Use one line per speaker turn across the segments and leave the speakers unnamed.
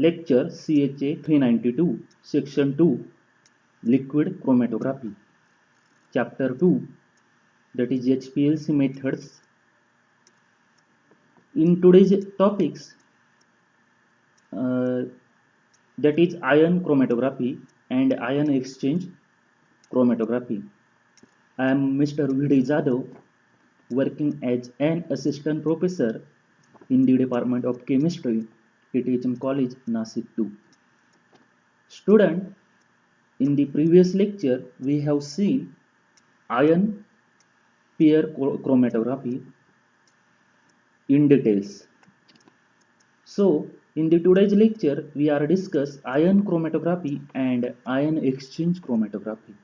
Lecture CHA 392, Section 2, Liquid Chromatography. Chapter 2, that is HPLC methods. In today's topics, uh, that is ion chromatography and ion exchange chromatography. I am Mr. V.D. Jadhav, working as an assistant professor in the Department of Chemistry, TTHM College, Nasik 2. Student, in the previous lecture, we have seen ion pair chromatography in details. So, in the today's lecture, we are discuss ion chromatography and ion exchange chromatography.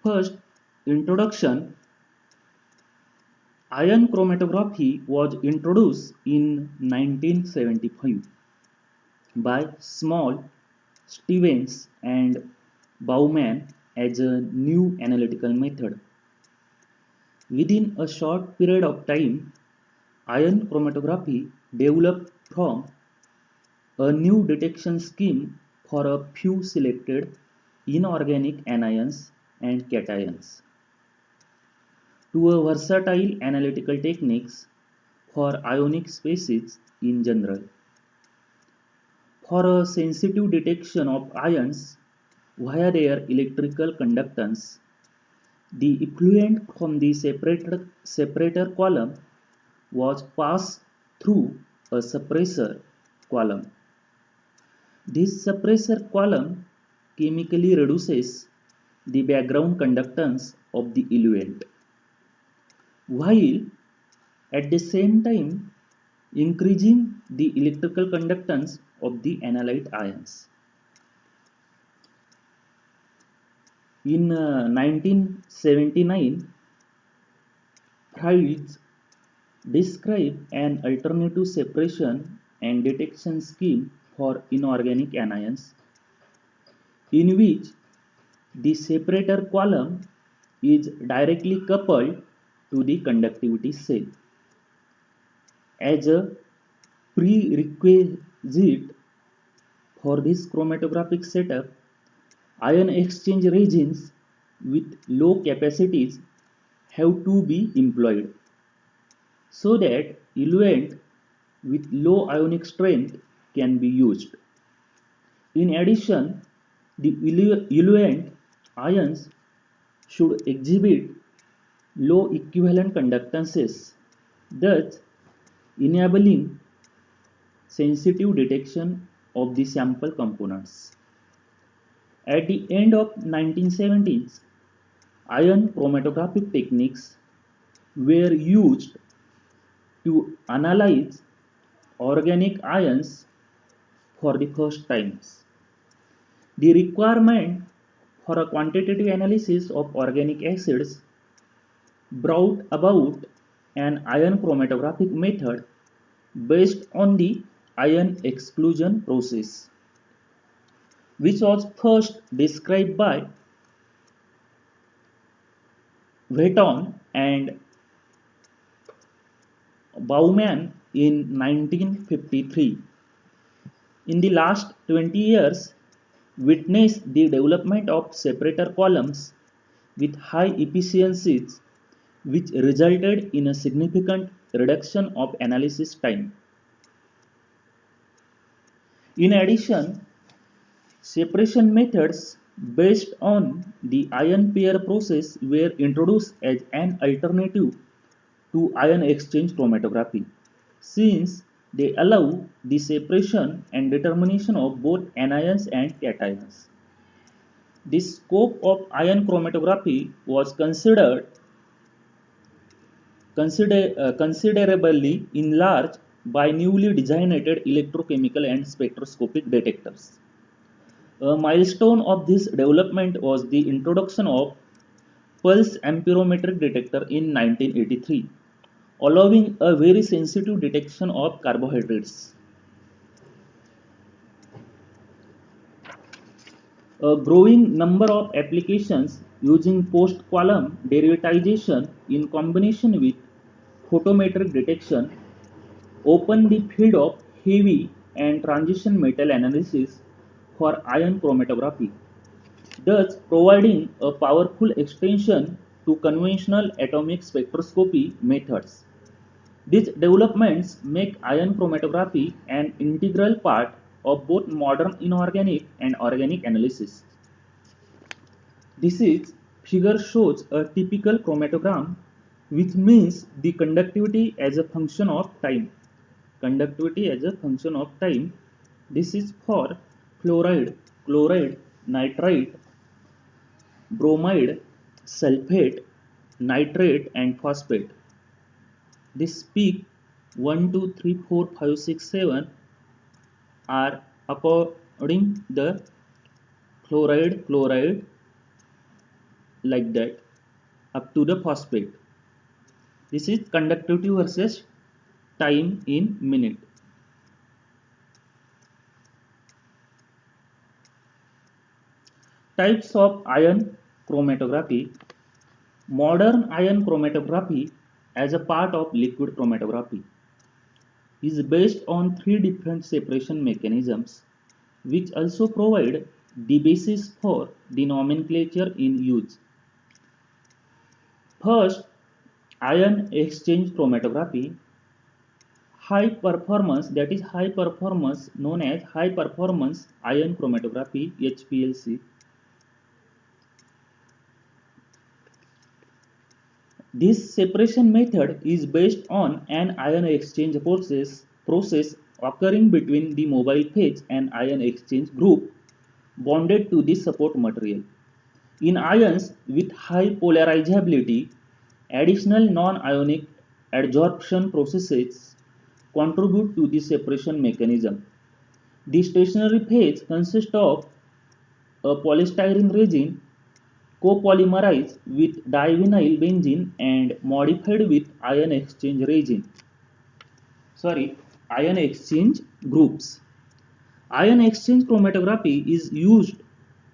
First, introduction. Ion chromatography was introduced in 1975 by Small, Stevens and Baumann as a new analytical method. Within a short period of time, ion chromatography developed from a new detection scheme for a few selected inorganic anions and cations to a versatile analytical techniques for ionic species in general. For a sensitive detection of ions via their electrical conductance, the effluent from the separator column was passed through a suppressor column. This suppressor column chemically reduces the background conductance of the eluent, while at the same time increasing the electrical conductance of the analyte ions. In 1979, Fries described an alternative separation and detection scheme for inorganic anions, in which the separator column is directly coupled to the conductivity cell. As a prerequisite for this chromatographic setup, ion exchange reagents with low capacities have to be employed so that eluent with low ionic strength can be used. In addition, the eluent ions should exhibit low equivalent conductances, thus enabling sensitive detection of the sample components. At the end of 1970s, ion chromatographic techniques were used to analyze organic ions for the first time. The requirement for a quantitative analysis of organic acids brought about an ion chromatographic method based on the ion exclusion process, which was first described by Wheaton and Baumann in 1953. In the last 20 years, witnessed the development of separator columns with high efficiencies, which resulted in a significant reduction of analysis time. In addition, separation methods based on the ion pair process were introduced as an alternative to ion exchange chromatography, since they allow the separation and determination of both anions and cations. The scope of ion chromatography was considerably enlarged by newly designated electrochemical and spectroscopic detectors. A milestone of this development was the introduction of pulse amperometric detector in 1983, allowing a very sensitive detection of carbohydrates. A growing number of applications using post-quantum derivatization in combination with photometric detection opened the field of heavy and transition metal analysis for ion chromatography, thus providing a powerful extension to conventional atomic spectroscopy methods. These developments make ion chromatography an integral part of both modern inorganic and organic analysis. This is figure shows a typical chromatogram, which means the conductivity as a function of time. Conductivity as a function of time. This is for fluoride, chloride, nitride, bromide, sulfate, nitrate, and phosphate. This peak 1, 2, 3, 4, 5, 6, 7 are according the chloride, chloride, like that up to the phosphate. This is conductivity versus time in minute. Types of ion chromatography. Modern ion chromatography as a part of liquid chromatography is based on three different separation mechanisms, which also provide the basis for the nomenclature in use. First, ion exchange chromatography. High performance, that is high performance, known as high performance ion chromatography, HPLC. This separation method is based on an ion exchange process occurring between the mobile phase and ion exchange group bonded to the support material. In ions with high polarizability, additional non-ionic adsorption processes contribute to the separation mechanism. The stationary phase consists of a polystyrene resin copolymerized with divinyl benzene and modified with ion exchange groups. Ion exchange chromatography is used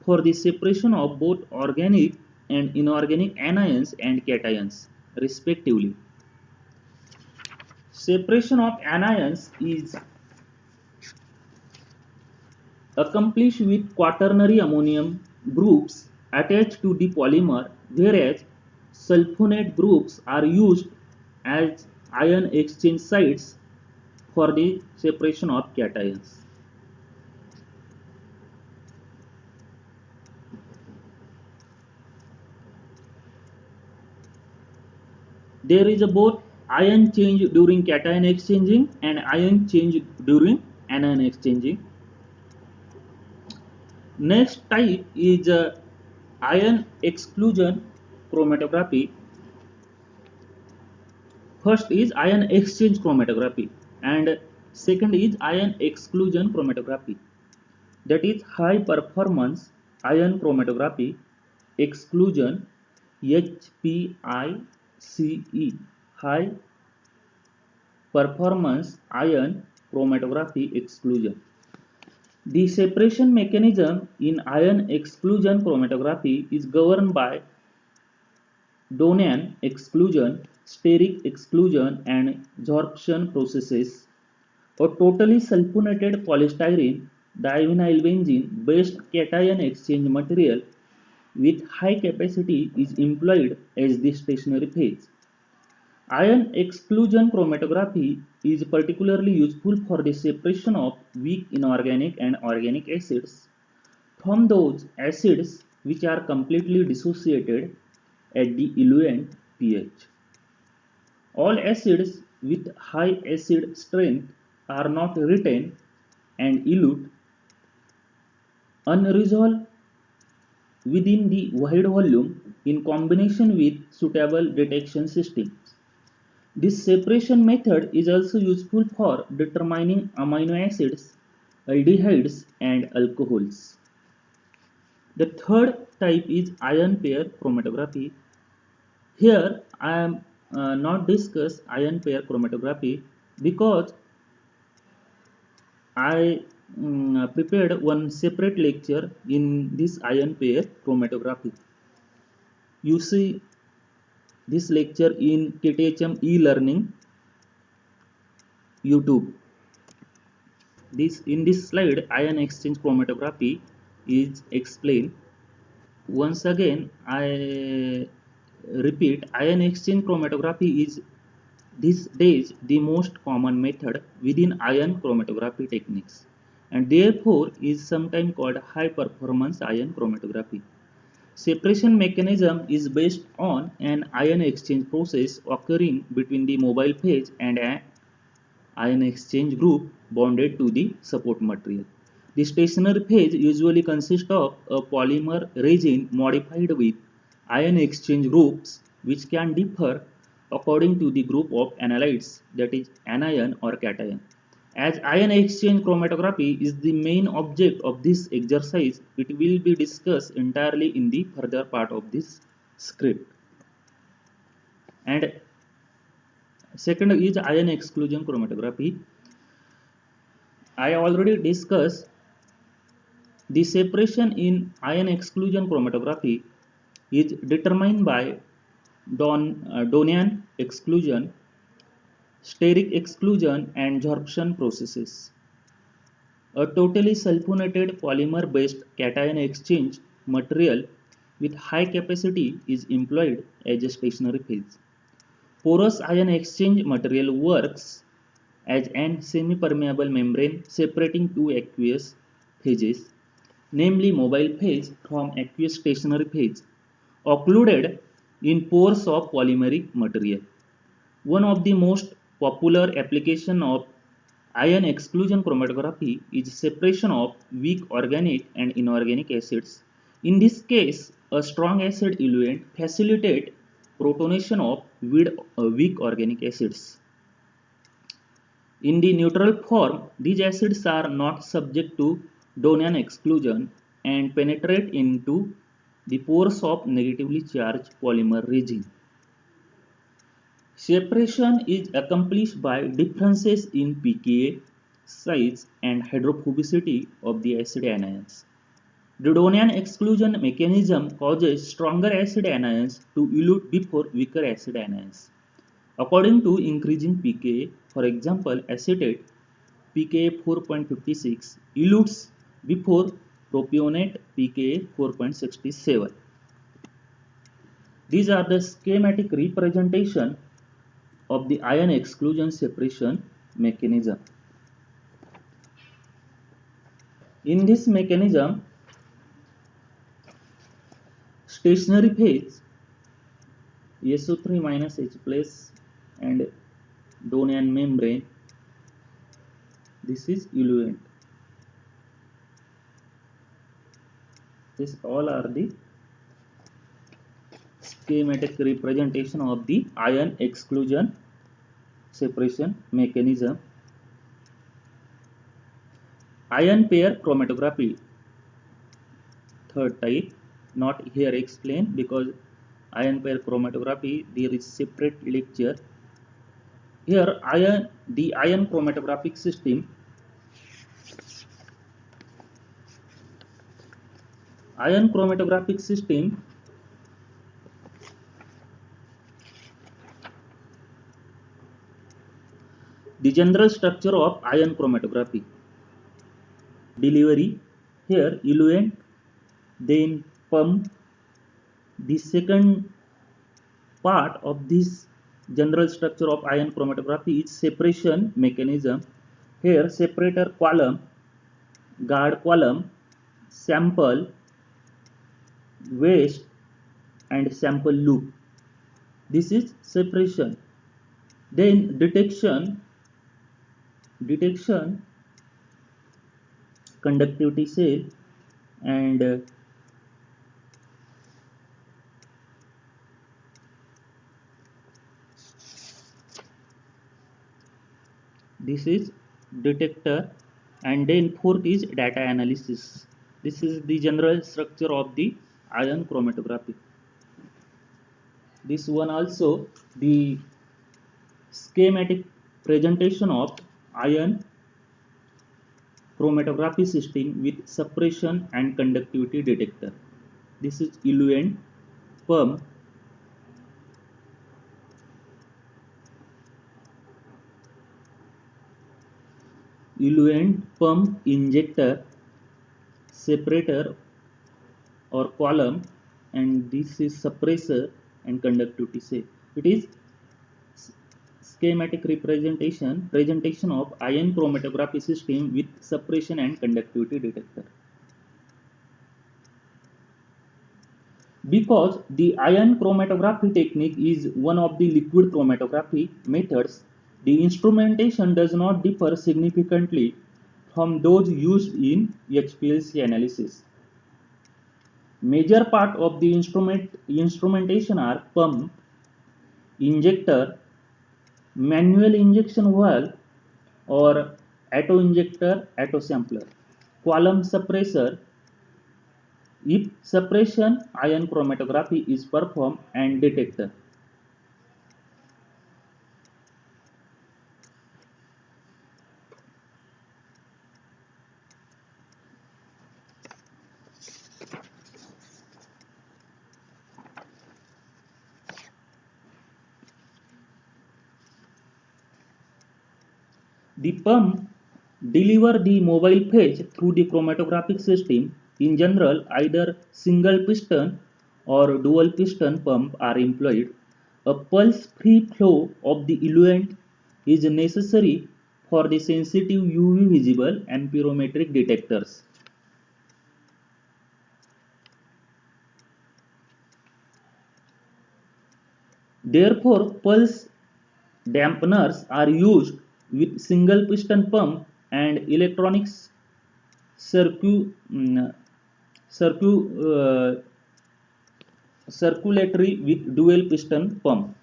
for the separation of both organic and inorganic anions and cations, respectively. Separation of anions is accomplished with quaternary ammonium groups attached to the polymer, whereas sulfonate groups are used as ion exchange sites for the separation of cations. There is a both ion change during cation exchanging and ion change during anion exchanging. Next type is ion exclusion chromatography. First is ion exchange chromatography and second is ion exclusion chromatography. That is high performance ion chromatography exclusion, HPICE, high performance ion chromatography exclusion. The separation mechanism in ion exclusion chromatography is governed by Donan exclusion, steric exclusion, and sorption processes. A totally sulfonated polystyrene divinylbenzene based cation exchange material with high capacity is employed as the stationary phase. Ion exclusion chromatography is particularly useful for the separation of weak inorganic and organic acids from those acids which are completely dissociated at the eluent pH. All acids with high acid strength are not retained and elute unresolved within the wide volume in combination with suitable detection systems. This separation method is also useful for determining amino acids, aldehydes, and alcohols. The third type is ion pair chromatography. Here I am not discuss ion pair chromatography because I prepared one separate lecture in this ion pair chromatography. You see this lecture in KTHM e-learning YouTube. In this slide, ion exchange chromatography is explained. Once again, I repeat, ion exchange chromatography is these days the most common method within ion chromatography techniques, and therefore is sometimes called high performance ion chromatography. Separation mechanism is based on an ion exchange process occurring between the mobile phase and an ion exchange group bonded to the support material. The stationary phase usually consists of a polymer resin modified with ion exchange groups which can differ according to the group of analytes, that is anion or cation. As ion exchange chromatography is the main object of this exercise, it will be discussed entirely in the further part of this script. And second is ion exclusion chromatography. I already discussed the separation in ion exclusion chromatography is determined by Donan exclusion, steric exclusion, and absorption processes. A totally sulfonated polymer-based cation exchange material with high capacity is employed as a stationary phase. Porous ion exchange material works as an semi-permeable membrane separating two aqueous phases, namely mobile phase from aqueous stationary phase, occluded in pores of polymeric material. One of the most popular applications of ion exclusion chromatography is separation of weak organic and inorganic acids. In this case, a strong acid eluent facilitates protonation of weak organic acids. In the neutral form, these acids are not subject to Donan exclusion and penetrate into the pores of negatively charged polymer resin. Separation is accomplished by differences in pKa, size, and hydrophobicity of the acid anions. The Donan exclusion mechanism causes stronger acid anions to elute before weaker acid anions. According to increasing pKa, for example, acetate pKa 4.56 elutes before propionate pKa 4.67. These are the schematic representation of the ion exclusion separation mechanism. In this mechanism, stationary phase SO3 minus H plus and Donan membrane, this is eluent. This all are the schematic representation of the ion exclusion separation mechanism. Ion pair chromatography, third type, not here explained because ion pair chromatography there is separate lecture. Here the ion chromatographic system. Ion chromatographic system the general structure of ion chromatography. Delivery, here eluent, then pump. The second part of this general structure of ion chromatography is separation mechanism. Here separator column, guard column, sample, waste, and sample loop. This is separation. Then detection, conductivity cell, and this is detector, and then fourth is data analysis. This is the general structure of the ion chromatography. This one also the schematic presentation of ion chromatography system with separation and conductivity detector. This is eluent, pump, eluent, pump, injector, separator or column, and this is suppressor and conductivity say. It is schematic presentation of ion chromatography system with suppression and conductivity detector. Because the ion chromatography technique is one of the liquid chromatography methods, the instrumentation does not differ significantly from those used in HPLC analysis. Major part of the instrumentation are pump, injector, manual injection valve or auto injector, auto sampler, column suppressor if suppression ion chromatography is performed, and detector. The pump deliver the mobile phase through the chromatographic system. In general, either single piston or dual piston pump are employed. A pulse-free flow of the eluent is necessary for the sensitive UV visible and pyrometric detectors. Therefore, pulse dampeners are used with single piston pump and electronics circu, mm, circu, uh, circulatory with dual piston pump.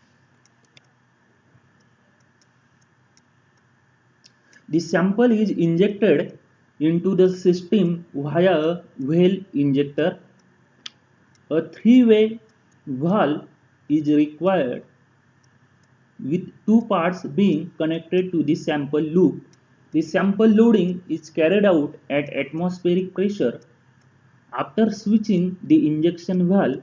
The sample is injected into the system via a well injector. A three-way valve is required with two parts being connected to the sample loop. The sample loading is carried out at atmospheric pressure. After switching the injection valve,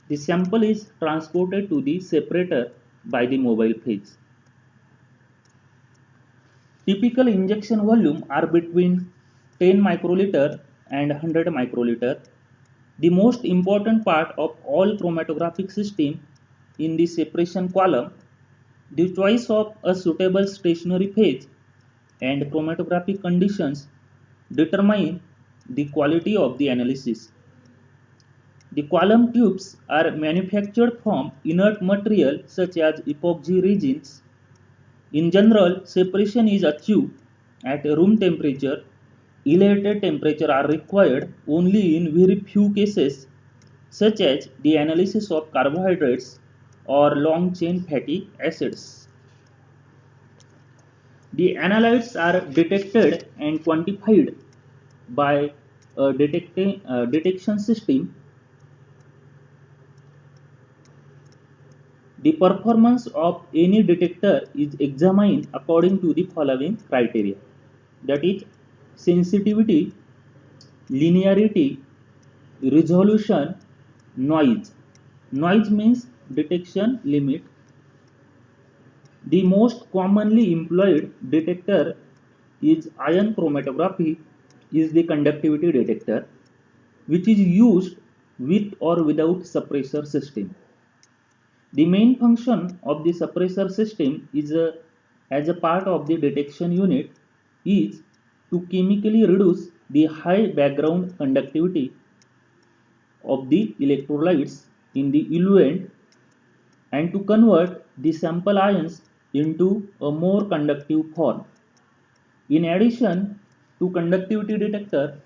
the sample is transported to the separator by the mobile phase. Typical injection volume are between 10 microliter and 100 microliter. The most important part of all chromatographic system in the separation column, the choice of a suitable stationary phase and chromatographic conditions determine the quality of the analysis. The column tubes are manufactured from inert material such as epoxy resins. In general, separation is achieved at room temperature. Elevated temperature are required only in very few cases, such as the analysis of carbohydrates or long chain fatty acids. The analytes are detected and quantified by a detection system. The performance of any detector is examined according to the following criteria, that is sensitivity, linearity, resolution, noise. Noise means detection limit. The most commonly employed detector is ion chromatography is the conductivity detector, which is used with or without suppressor system. The main function of the suppressor system is as a part of the detection unit is to chemically reduce the high background conductivity of the electrolytes in the eluent and to convert the sample ions into a more conductive form. In addition to conductivity detector,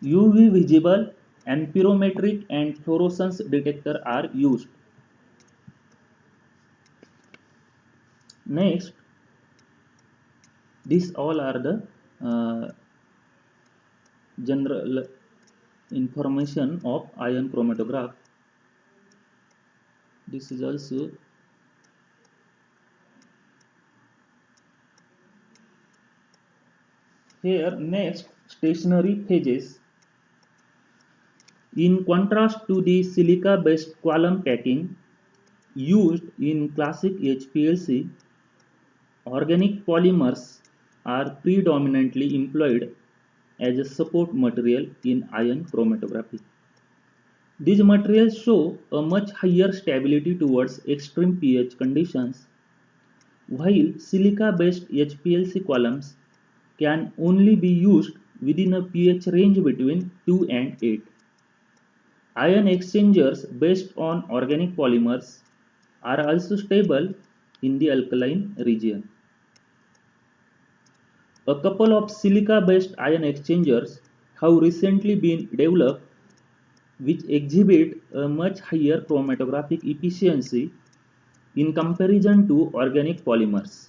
UV visible and pyrometric and fluorescence detector are used. Next, these all are the general information of ion chromatograph. This is also here. Next, stationary phases. In contrast to the silica based column packing used in classic HPLC, organic polymers are predominantly employed as a support material in ion chromatography. These materials show a much higher stability towards extreme pH conditions, while silica-based HPLC columns can only be used within a pH range between 2 and 8. Ion exchangers based on organic polymers are also stable in the alkaline region. A couple of silica-based ion exchangers have recently been developed which exhibit a much higher chromatographic efficiency in comparison to organic polymers.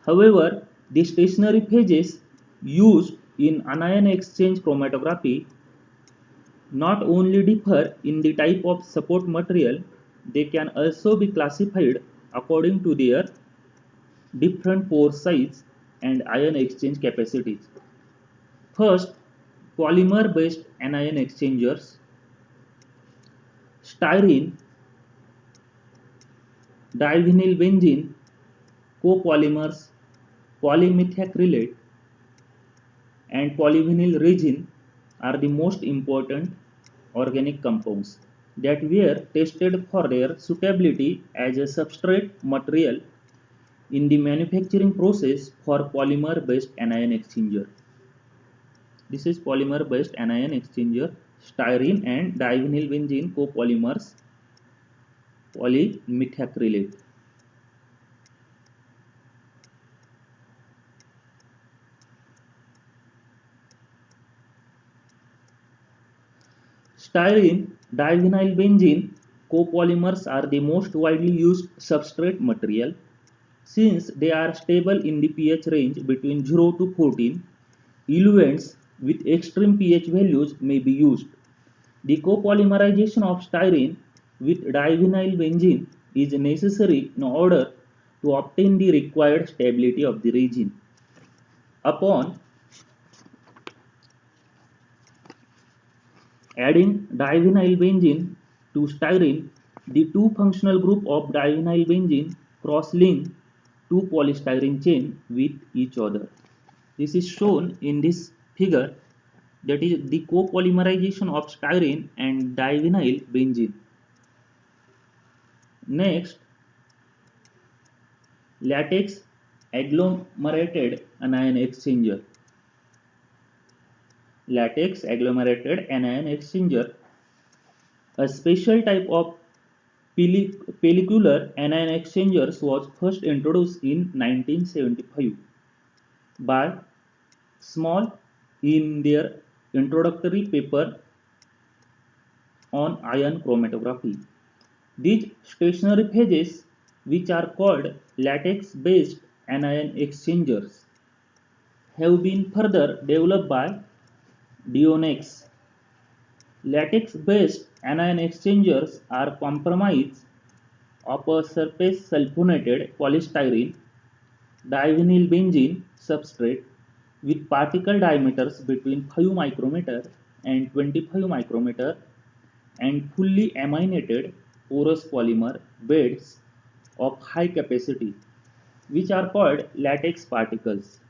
However, the stationary phases used in anion exchange chromatography not only differ in the type of support material, they can also be classified according to their different pore size and ion exchange capacities. First, polymer based anion exchangers. Styrene, divinylbenzene, copolymers, polymethacrylate, and polyvinyl resin are the most important organic compounds that were tested for their suitability as a substrate material in the manufacturing process for polymer based anion exchanger. This is polymer based anion exchanger, styrene and divinylbenzene copolymers, polymethacrylate. Styrene, divinylbenzene copolymers are the most widely used substrate material. Since they are stable in the pH range between 0 to 14, eluents with extreme pH values may be used. The copolymerization of styrene with divinylbenzene is necessary in order to obtain the required stability of the resin. Upon adding divinylbenzene to styrene, the two functional group of divinylbenzene cross-link two polystyrene chain with each other. This is shown in this figure, that is the copolymerization of styrene and divinylbenzene. Next, latex agglomerated anion exchanger. Latex agglomerated anion exchanger, a special type of pellicular anion exchangers, was first introduced in 1975 by Small in their introductory paper on ion chromatography. These stationary phases, which are called latex-based anion exchangers, have been further developed by Dionex. Latex-based anion exchangers are comprised of a surface sulfonated polystyrene divinylbenzene substrate with particle diameters between 5 micrometer and 25 micrometer and fully aminated porous polymer beds of high capacity, which are called latex particles.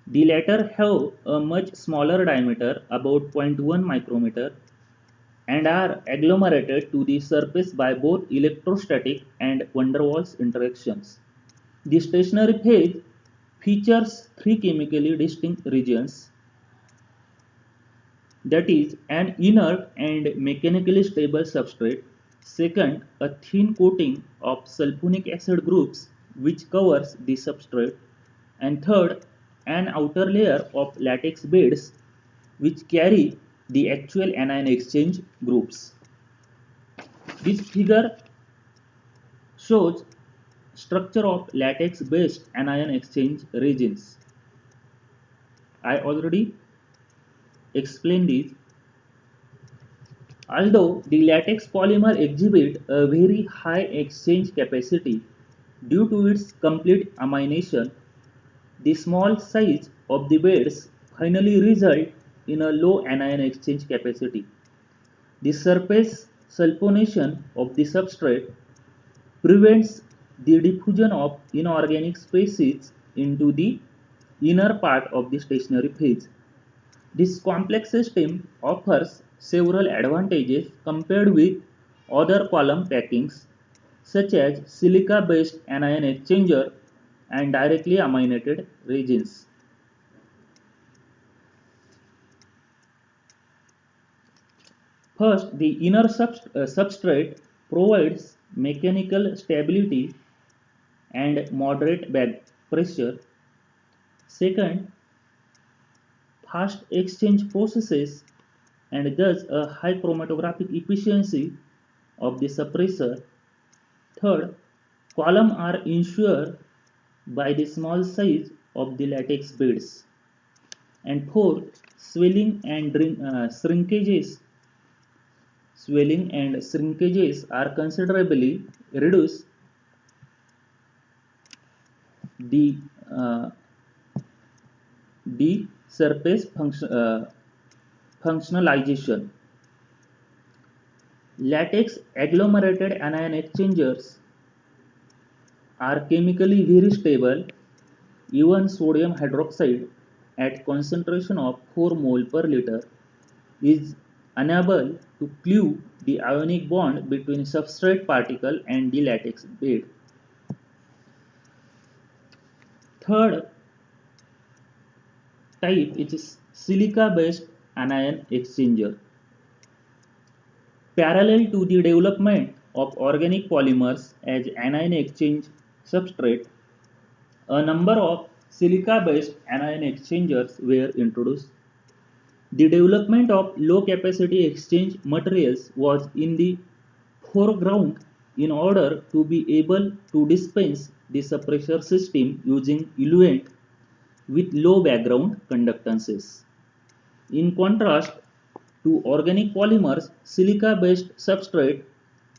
The latter have a much smaller diameter, about 0.1 micrometer, and are agglomerated to the surface by both electrostatic and van der Waals interactions. The stationary phase features three chemically distinct regions, that is, an inert and mechanically stable substrate; second, a thin coating of sulfonic acid groups which covers the substrate; and third, an outer layer of latex beds which carry the actual anion exchange groups. This figure shows structure of latex-based anion exchange regions. I already explained this. Although the latex polymer exhibit a very high exchange capacity due to its complete amination, the small size of the beds finally result in a low anion exchange capacity. The surface sulfonation of the substrate prevents the diffusion of inorganic species into the inner part of the stationary phase. This complex system offers several advantages compared with other column packings such as silica-based anion exchanger and directly aminated resins. First, the inner substrate provides mechanical stability and moderate back pressure. Second, fast exchange processes and thus a high chromatographic efficiency of the suppressor. Third, columns are ensured by the small size of the latex beads. And fourth, swelling and shrinkages are considerably reduced. The uh, the surface functionalization. Latex agglomerated anion exchangers are chemically very stable. Even sodium hydroxide at concentration of 4 mole per liter is unable to cleave the ionic bond between substrate particle and the latex bed. Third type is silica based anion exchanger. Parallel to the development of organic polymers as anion exchange substrate, a number of silica based anion exchangers were introduced. The development of low capacity exchange materials was in the foreground in order to be able to dispense the suppressor system using eluent with low background conductances. In contrast to organic polymers, silica-based substrates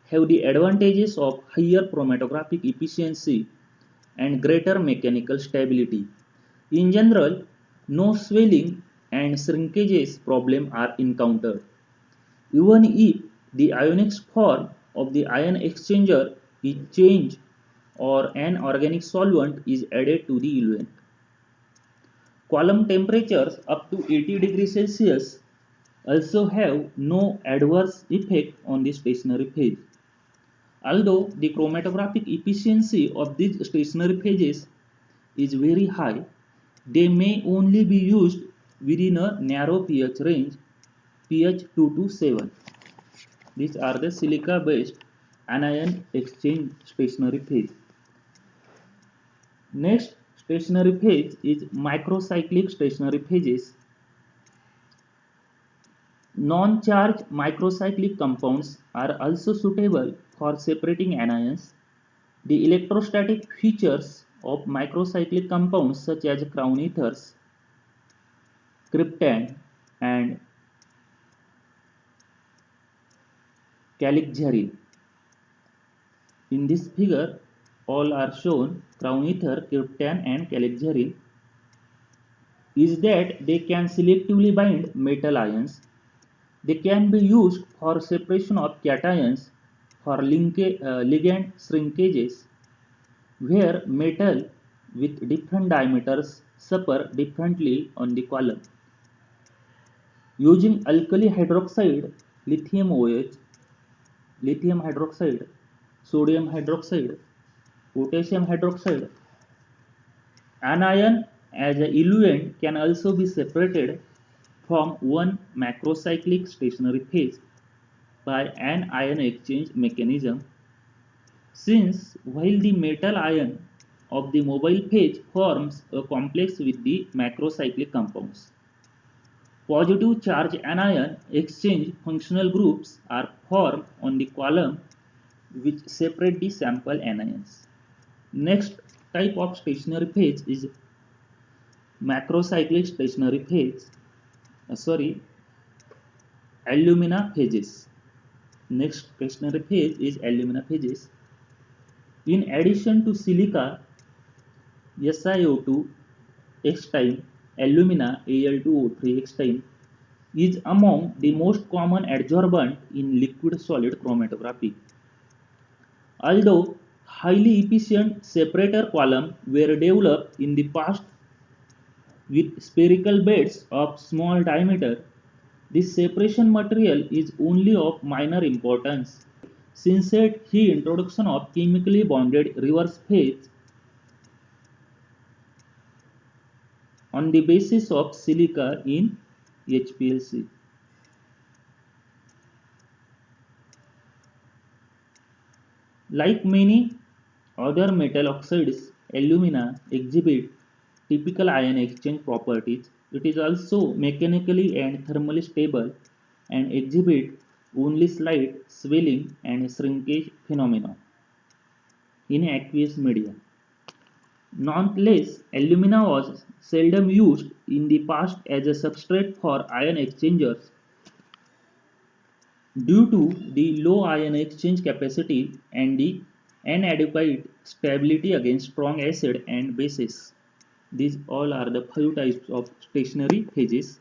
have the advantages of higher chromatographic efficiency and greater mechanical stability. In general, no swelling and shrinkages problem are encountered, even if the ionic form of the ion exchanger is changed or an organic solvent is added to the eluent. Column temperatures up to 80 degrees Celsius also have no adverse effect on the stationary phase. Although the chromatographic efficiency of these stationary phases is very high, they may only be used within a narrow pH range, pH 2 to 7. These are the silica-based anion exchange stationary phase. Next stationary phase is microcyclic stationary phases. Non-charged microcyclic compounds are also suitable for separating anions. The electrostatic features of microcyclic compounds such as crown ethers, cryptan, and calixaryl. In this figure, all are shown crown ether, cryptan, and calixaryl is that they can selectively bind metal ions. They can be used for separation of cations for ligand shrinkages where metal with different diameters suffer differently on the column. Using alkali hydroxide, lithium OH, lithium hydroxide, sodium hydroxide, potassium hydroxide, anion as a eluent can also be separated from one macrocyclic stationary phase by an ion exchange mechanism, since while the metal ion of the mobile phase forms a complex with the macrocyclic compounds. Positive charge anion exchange functional groups are formed on the column which separate the sample anions. Next type of stationary phase is macrocyclic stationary phase. Alumina phases. Next stationary phase is alumina phases. In addition to silica, SiO2 X time, alumina Al2O3 X time is among the most common adsorbent in liquid solid chromatography. Although highly efficient separator columns were developed in the past, with spherical beds of small diameter. This separation material is only of minor importance since at the introduction of chemically bonded reverse phase on the basis of silica in HPLC. Like many other metal oxides, alumina exhibit typical ion exchange properties. It is also mechanically and thermally stable and exhibit only slight swelling and shrinkage phenomena in aqueous media. Nonetheless, alumina was seldom used in the past as a substrate for ion exchangers due to the low ion exchange capacity and the inadequate stability against strong acid and bases. These all are the 5 types of stationary phases.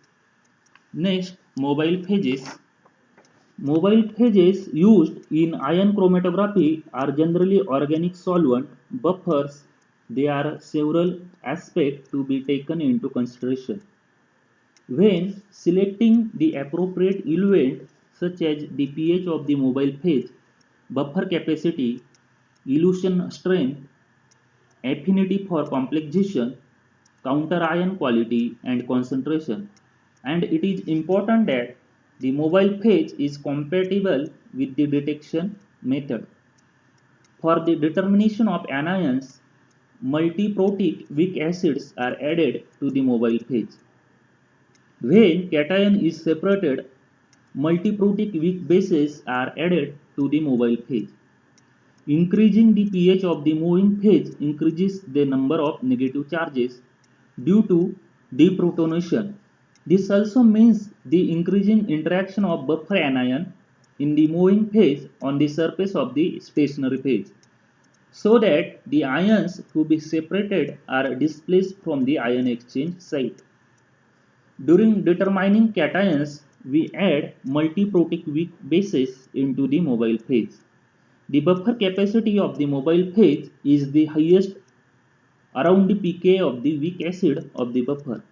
Next, mobile phases. Mobile phases used in ion chromatography are generally organic solvent buffers. There are several aspects to be taken into consideration. When selecting the appropriate eluent, such as the pH of the mobile phase, buffer capacity, elution strength, affinity for complexation, counter ion quality, and concentration, and it is important that the mobile phase is compatible with the detection method. For the determination of anions, multiprotic weak acids are added to the mobile phase. When cation is separated, multiprotic weak bases are added to the mobile phase. Increasing the pH of the moving phase increases the number of negative charges due to deprotonation. This also means the increasing interaction of buffer anion in the moving phase on the surface of the stationary phase, so that the ions to be separated are displaced from the ion exchange site. During determining cations, we add multiprotic weak bases into the mobile phase. The buffer capacity of the mobile phase is the highest around the pK of the weak acid of the buffer.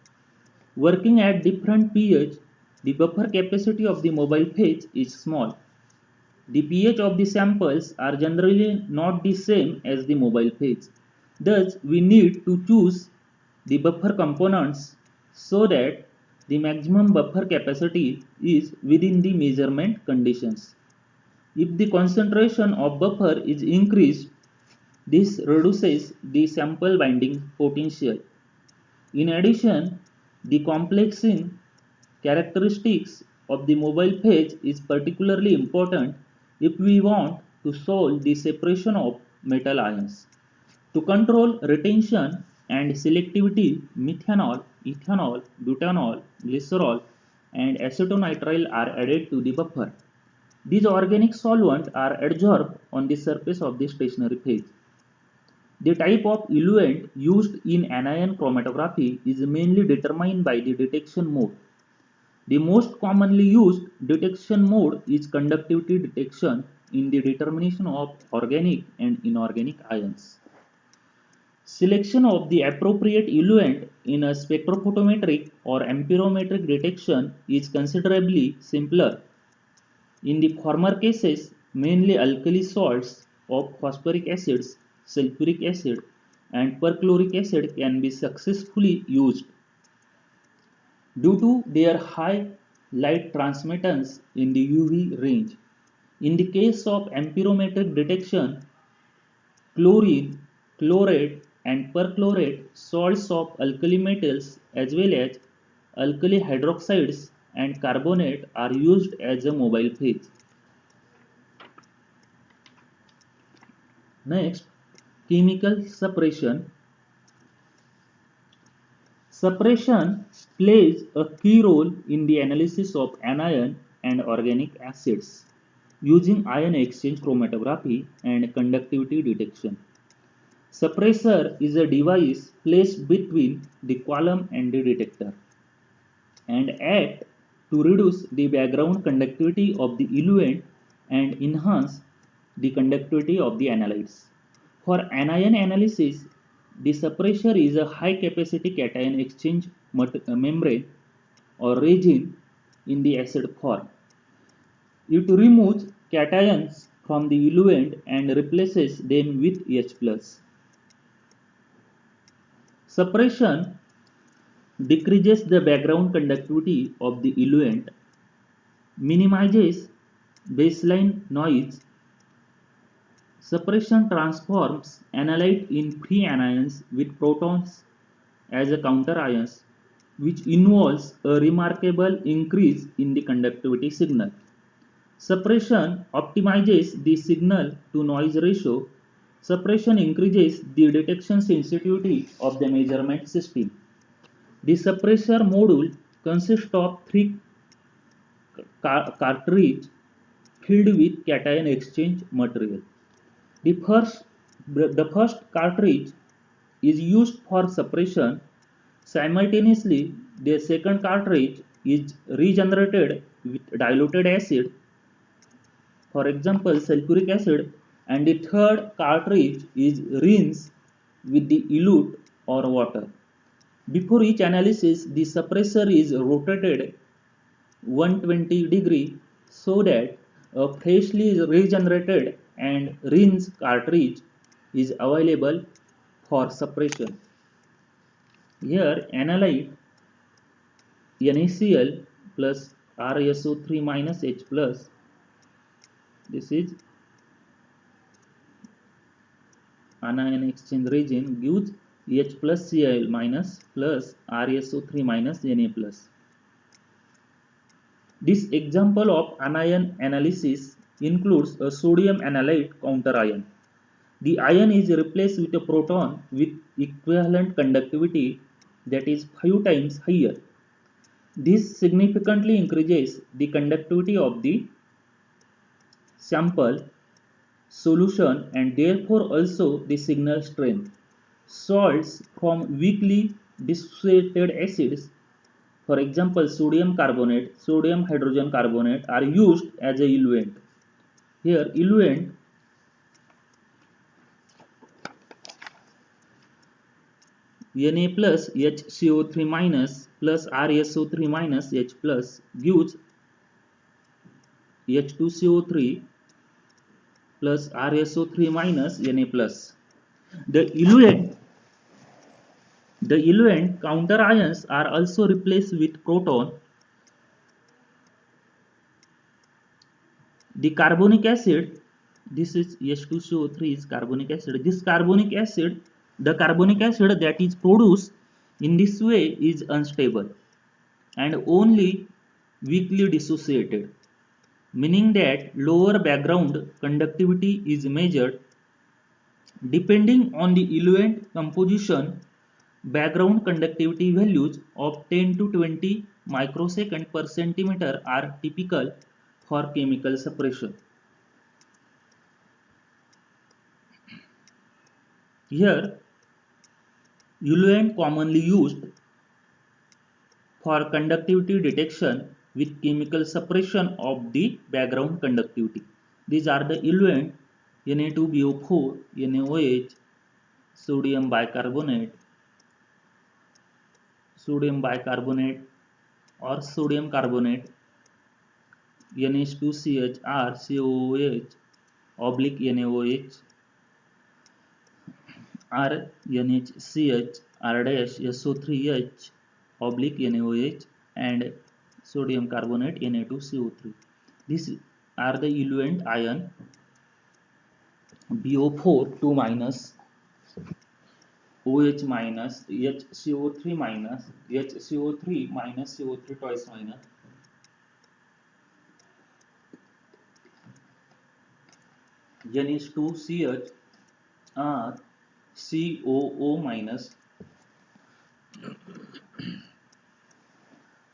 Working at different pH, the buffer capacity of the mobile phase is small. The pH of the samples are generally not the same as the mobile phase. Thus, we need to choose the buffer components so that the maximum buffer capacity is within the measurement conditions. If the concentration of buffer is increased, this reduces the sample binding potential. In addition, the complexing characteristics of the mobile phase is particularly important if we want to solve the separation of metal ions. To control retention and selectivity, methanol, ethanol, butanol, glycerol, and acetonitrile are added to the buffer. These organic solvents are adsorbed on the surface of the stationary phase. The type of eluent used in anion chromatography is mainly determined by the detection mode. The most commonly used detection mode is conductivity detection in the determination of organic and inorganic ions. Selection of the appropriate eluent in a spectrophotometric or amperometric detection is considerably simpler. In the former cases, mainly alkali salts of phosphoric acids, sulfuric acid, and perchloric acid can be successfully used due to their high light transmittance in the UV range. In the case of amperometric detection, chlorine, chloride, and perchlorate salts of alkali metals as well as alkali hydroxides and carbonate are used as a mobile phase. Next, chemical suppression. Suppression plays a key role in the analysis of anion and organic acids using ion exchange chromatography and conductivity detection. Suppressor is a device placed between the column and the detector and act to reduce the background conductivity of the eluent and enhance the conductivity of the analytes. For anion analysis, the suppressor is a high capacity cation exchange membrane or resin in the acid form. It removes cations from the eluent and replaces them with H+. Suppression decreases the background conductivity of the eluent, minimizes baseline noise. Suppression transforms analyte in free anions with protons as a counter ions, which involves a remarkable increase in the conductivity signal. Suppression optimizes the signal to noise ratio. Suppression increases the detection sensitivity of the measurement system. The suppressor module consists of three cartridges filled with cation exchange material. The first cartridge is used for suppression. Simultaneously, the second cartridge is regenerated with diluted acid, for example sulfuric acid, and the third cartridge is rinsed with the elute or water. Before each analysis, the suppressor is rotated 120 degree so that a freshly regenerated and rinsed cartridge is available for suppression. Here analyte NaCl plus RSO3 minus H plus, this is anion exchange resin, gives H plus Cl minus plus RSO3 minus Na plus. This example of anion analysis includes a sodium analyte counter ion. The ion is replaced with a proton with equivalent conductivity that is 5 times higher. This significantly increases the conductivity of the sample solution and therefore also the signal strength. Salts from weakly dissociated acids, for example sodium carbonate, sodium hydrogen carbonate, are used as a eluent. Here eluent Na plus HCO3 minus plus RSO3 minus H plus gives H2CO3 plus RSO3 minus Na plus. The eluent counter ions are also replaced with proton. The carbonic acid, this is H2CO3 is carbonic acid. This carbonic acid, the carbonic acid that is produced in this way is unstable and only weakly dissociated, meaning that lower background conductivity is measured. Depending on the eluent composition, background conductivity values of 10 to 20 microsecond per centimeter are typical for chemical suppression. Here, eluent commonly used for conductivity detection with chemical suppression of the background conductivity. These are the eluent Na2BO4, NaOH, sodium bicarbonate or sodium carbonate, NH2CH, COOH, oblique NaOH, RNHCH, R-SO3H, oblique NaOH, and sodium carbonate Na2CO3. These are the eluent ion BO4 2 minus, OH minus, HCO3 minus, HCO3 minus, CO3 twice minus, NH2CH, R, COO minus,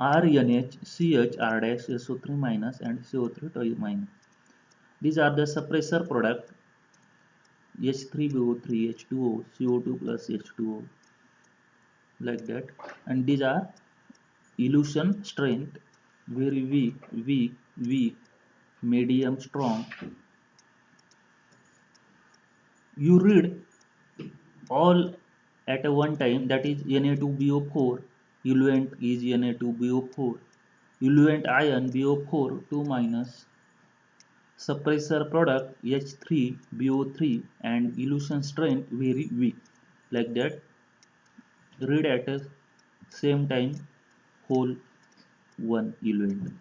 RNHCH, R-SO3 minus, and CO3 twice minus. These are the suppressor product H3BO3, H2O, CO2 plus H2O, like that. And these are elution strength, very weak, weak, weak, medium, strong. You read all at a one time, that is Na2BO4 eluent is Na2BO4, eluent ion BO4 2 minus, suppressor product H3BO3, and elution strength very weak. Like that, read at the same time whole one eluent.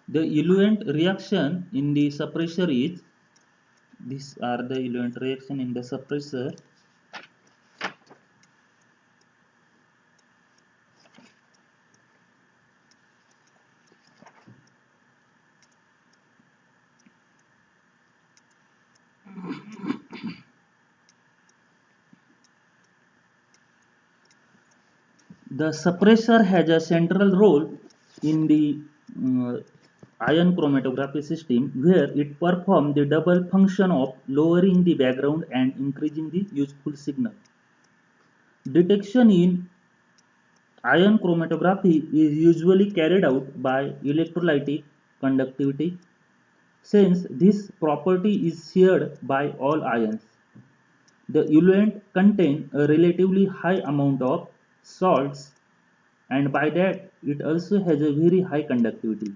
The eluent reaction in the suppressor is, these are the eluent reaction in the suppressor. The suppressor has a central role in the uh, ion chromatography system, where it performs the double function of lowering the background and increasing the useful signal. Detection in ion chromatography is usually carried out by electrolytic conductivity, since this property is shared by all ions. The eluent contains a relatively high amount of salts, and by that it also has a very high conductivity,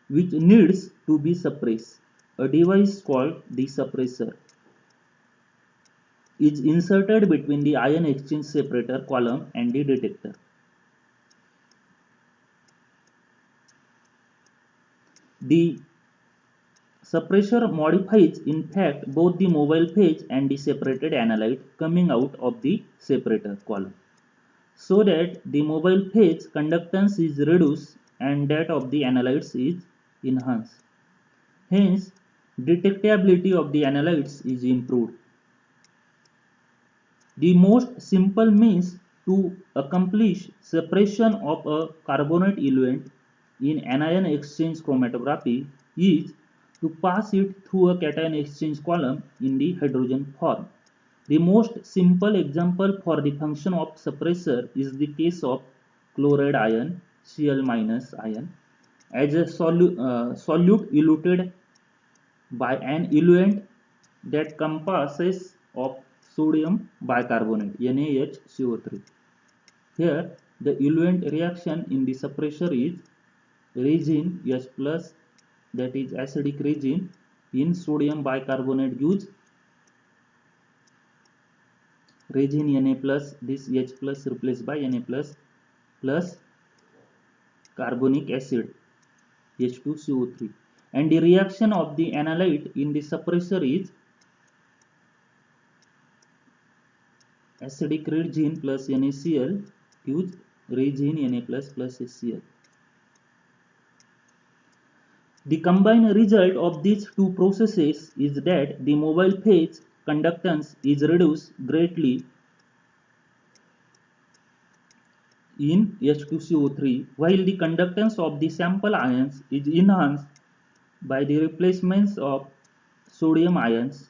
which needs to be suppressed. A device called the suppressor is inserted between the ion exchange separator column and the detector. The suppressor modifies in fact both the mobile phase and the separated analyte coming out of the separator column, so that the mobile phase conductance is reduced and that of the analytes is enhanced. Hence, detectability of the analytes is improved. The most simple means to accomplish separation of a carbonate eluent in anion exchange chromatography is to pass it through a cation exchange column in the hydrogen form. The most simple example for the function of suppressor is the case of chloride ion, Cl- ion, as a solute eluted by an eluent that compasses of sodium bicarbonate NaHCO3. Here the eluent reaction in the suppressor is resin H plus, that is acidic resin in sodium bicarbonate gives resin Na plus, this H plus replaced by Na plus plus carbonic acid H2CO3, and the reaction of the analyte in the suppressor is acidic resin plus NaCl gives resin Na plus plus HCl. The combined result of these two processes is that the mobile phase conductance is reduced greatly in H2CO3, while the conductance of the sample ions is enhanced by the replacements of sodium ions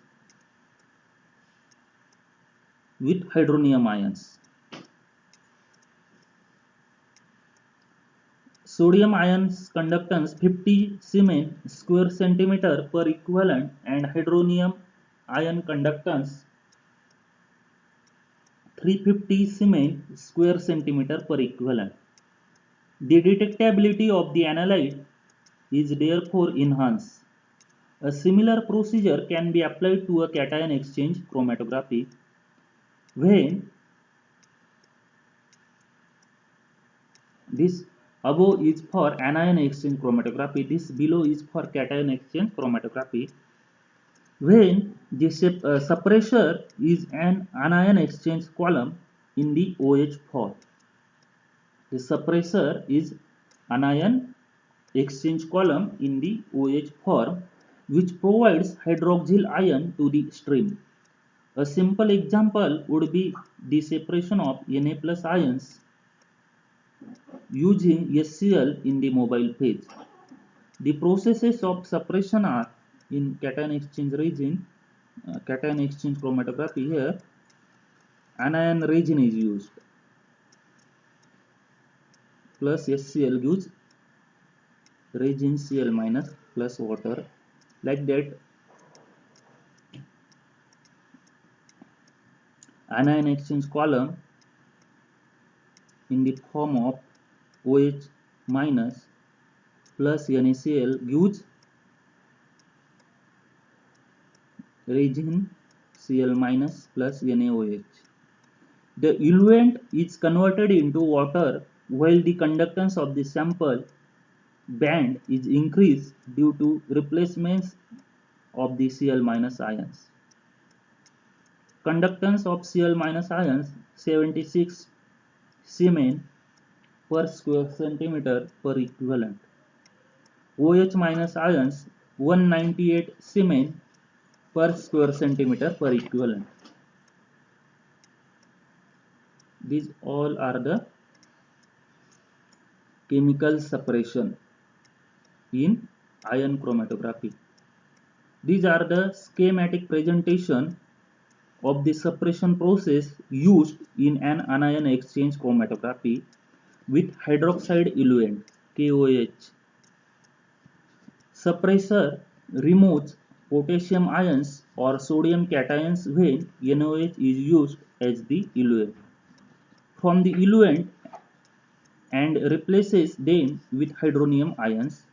with hydronium ions. Sodium ions conductance 50 Siemens square centimeter per equivalent and hydronium ion conductance 350 Siemens square centimeter per equivalent. The detectability of the analyte is therefore enhanced. A similar procedure can be applied to a cation exchange chromatography when this above is for anion exchange chromatography, this below is for cation exchange chromatography. When the suppressor is an anion exchange column in the OH form. The suppressor is anion exchange column in the OH form, which provides hydroxyl ion to the stream. A simple example would be the separation of Na plus ions using HCl in the mobile phase. The processes of suppression are in cation exchange region, cation exchange chromatography. Here, anion resin is used plus HCl gives resin Cl minus plus water, like that. Anion exchange column in the form of OH minus plus NaCl gives resin Cl minus plus NaOH. The eluent is converted into water while the conductance of the sample band is increased due to replacements of the Cl minus ions. Conductance of Cl minus ions 76 Siemens per square centimeter per equivalent. OH minus ions 198 Siemens per square centimeter per equivalent. These all are the chemical separation in ion chromatography. These are the schematic presentation of the separation process used in an anion exchange chromatography with hydroxide eluent KOH. Suppressor removes potassium ions or sodium cations when NaOH is used as the eluent from the eluent and replaces them with hydronium ions.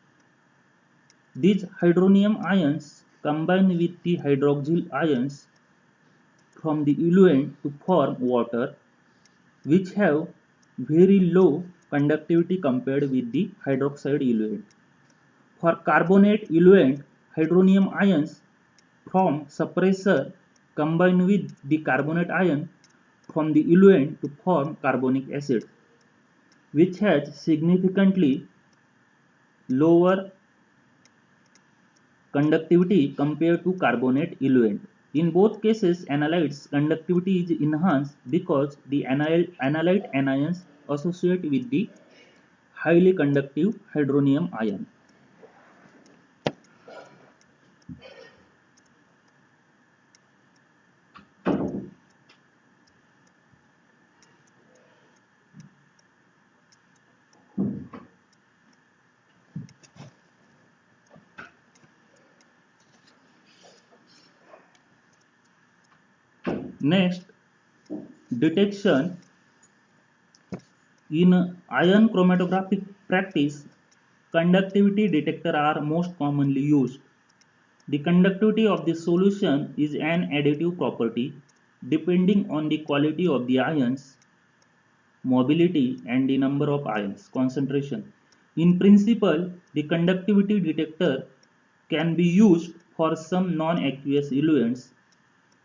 These hydronium ions combine with the hydroxyl ions from the eluent to form water, which have very low conductivity compared with the hydroxide eluent. For carbonate eluent, hydronium ions from suppressor combine with the carbonate ion from the eluent to form carbonic acid, which has significantly lower conductivity compared to carbonate eluent. In both cases, analyte's conductivity is enhanced because the analyte anions associate with the highly conductive hydronium ion. Next, detection. In ion chromatographic practice, conductivity detectors are most commonly used. The conductivity of the solution is an additive property depending on the quality of the ions, mobility, and the number of ions concentration. In principle, the conductivity detector can be used for some non-aqueous eluents.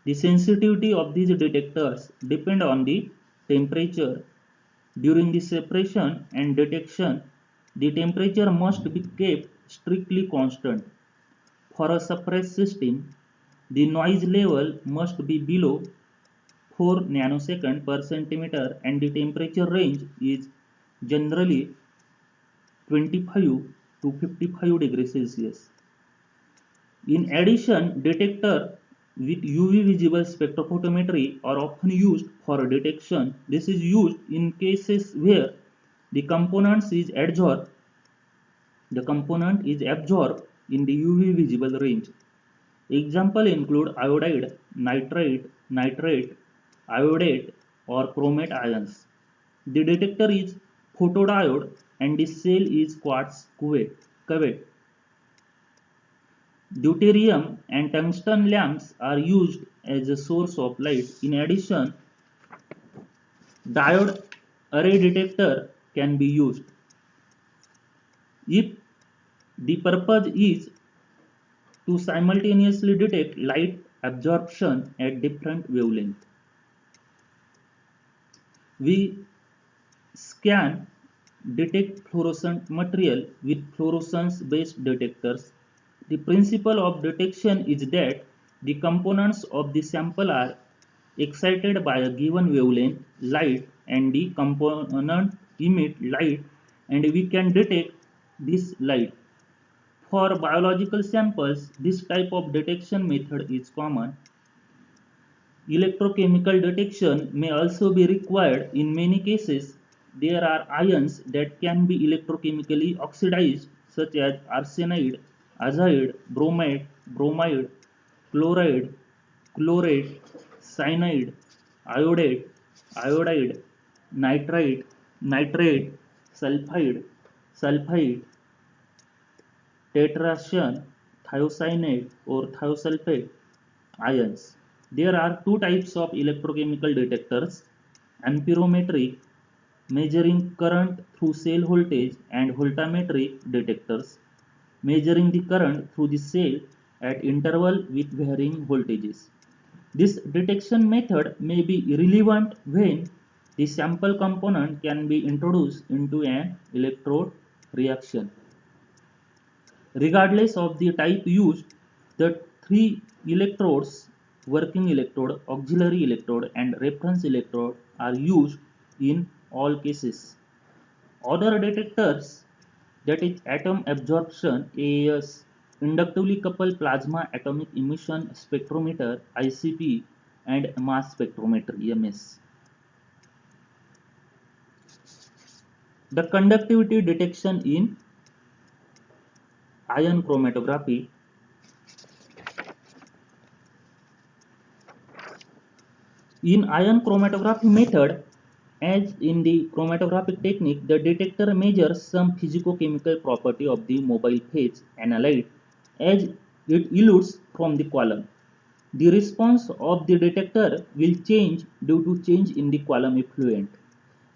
The sensitivity of these detectors depend on the temperature. During the separation and detection, the temperature must be kept strictly constant. For a suppressed system, the noise level must be below 4 nanosecond per centimeter and the temperature range is generally 25 to 55 degrees Celsius. In addition, detectors with UV visible spectrophotometry are often used for detection. This is used in cases where the component is absorbed in the UV visible range. Examples include iodide, nitrate, iodate, or chromate ions. The detector is photodiode and the cell is quartz cuvette. Deuterium and tungsten lamps are used as a source of light. In addition, diode array detector can be used if the purpose is to simultaneously detect light absorption at different wavelengths. We scan detect fluorescent material with fluorescence based detectors. The principle of detection is that the components of the sample are excited by a given wavelength light and the component emit light and we can detect this light. For biological samples, this type of detection method is common. Electrochemical detection may also be required. In many cases, there are ions that can be electrochemically oxidized, such as arsenide, azide, bromide, chloride, chlorate, cyanide, iodide, nitrate, sulfide, tetration, thiocyanate or thiosulfate ions. There are two types of electrochemical detectors: amperometric, measuring current through cell voltage, and voltammetric detectors, measuring the current through the cell at interval with varying voltages. This detection method may be relevant when the sample component can be introduced into an electrode reaction. Regardless of the type used, the three electrodes, working electrode, auxiliary electrode, and reference electrode, are used in all cases. Other detectors, that is atom absorption (AAS), inductively coupled plasma atomic emission spectrometer (ICP), and mass spectrometer (EMS). The conductivity detection in ion chromatography. In ion chromatography method, as in the chromatographic technique, the detector measures some physicochemical property of the mobile phase analyte as it eludes from the column. The response of the detector will change due to change in the column effluent.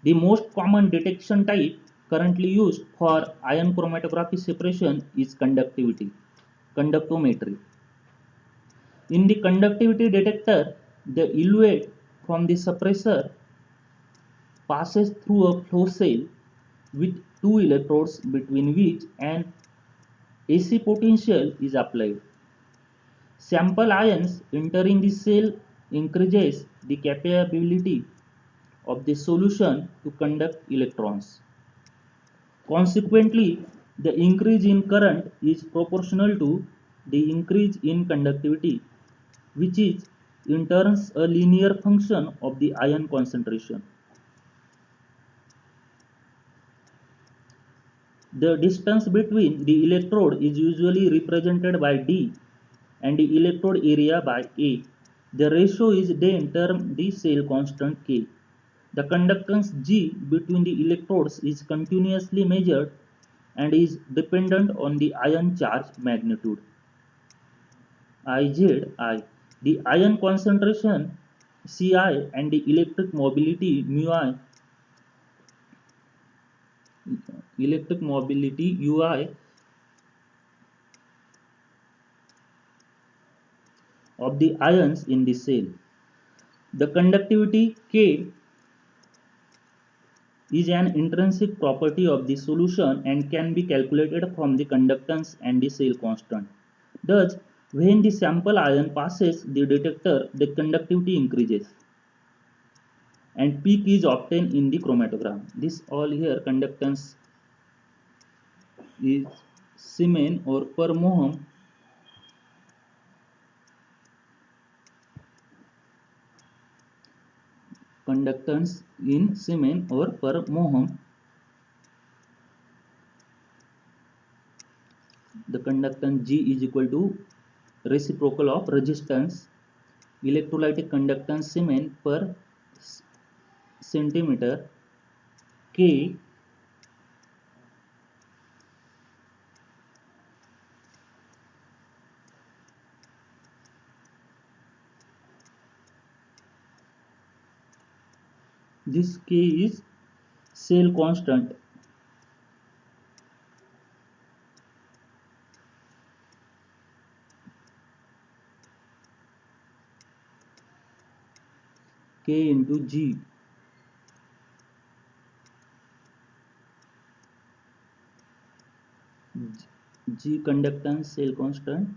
The most common detection type currently used for ion chromatography separation is conductometry. In the conductivity detector, the eluate from the suppressor passes through a flow cell with two electrodes between which an AC potential is applied. Sample ions entering the cell increases the capability of the solution to conduct electrons. Consequently, the increase in current is proportional to the increase in conductivity, which is in turn a linear function of the ion concentration. The distance between the electrode is usually represented by d and the electrode area by A. The ratio is then termed the cell constant K. The conductance G between the electrodes is continuously measured and is dependent on the ion charge magnitude. Iji, the ion concentration Ci, and the electric mobility Ui of the ions in the cell. The conductivity K is an intrinsic property of the solution and can be calculated from the conductance and the cell constant. Thus, when the sample ion passes the detector, the conductivity increases and peak is obtained in the chromatogram. This all here conductance is Siemens or per mho. Conductance in Siemens or per mho. The conductance G is equal to reciprocal of resistance. Electrolytic conductance Siemens per centimeter. K this K is cell constant. K into G. G conductance cell constant.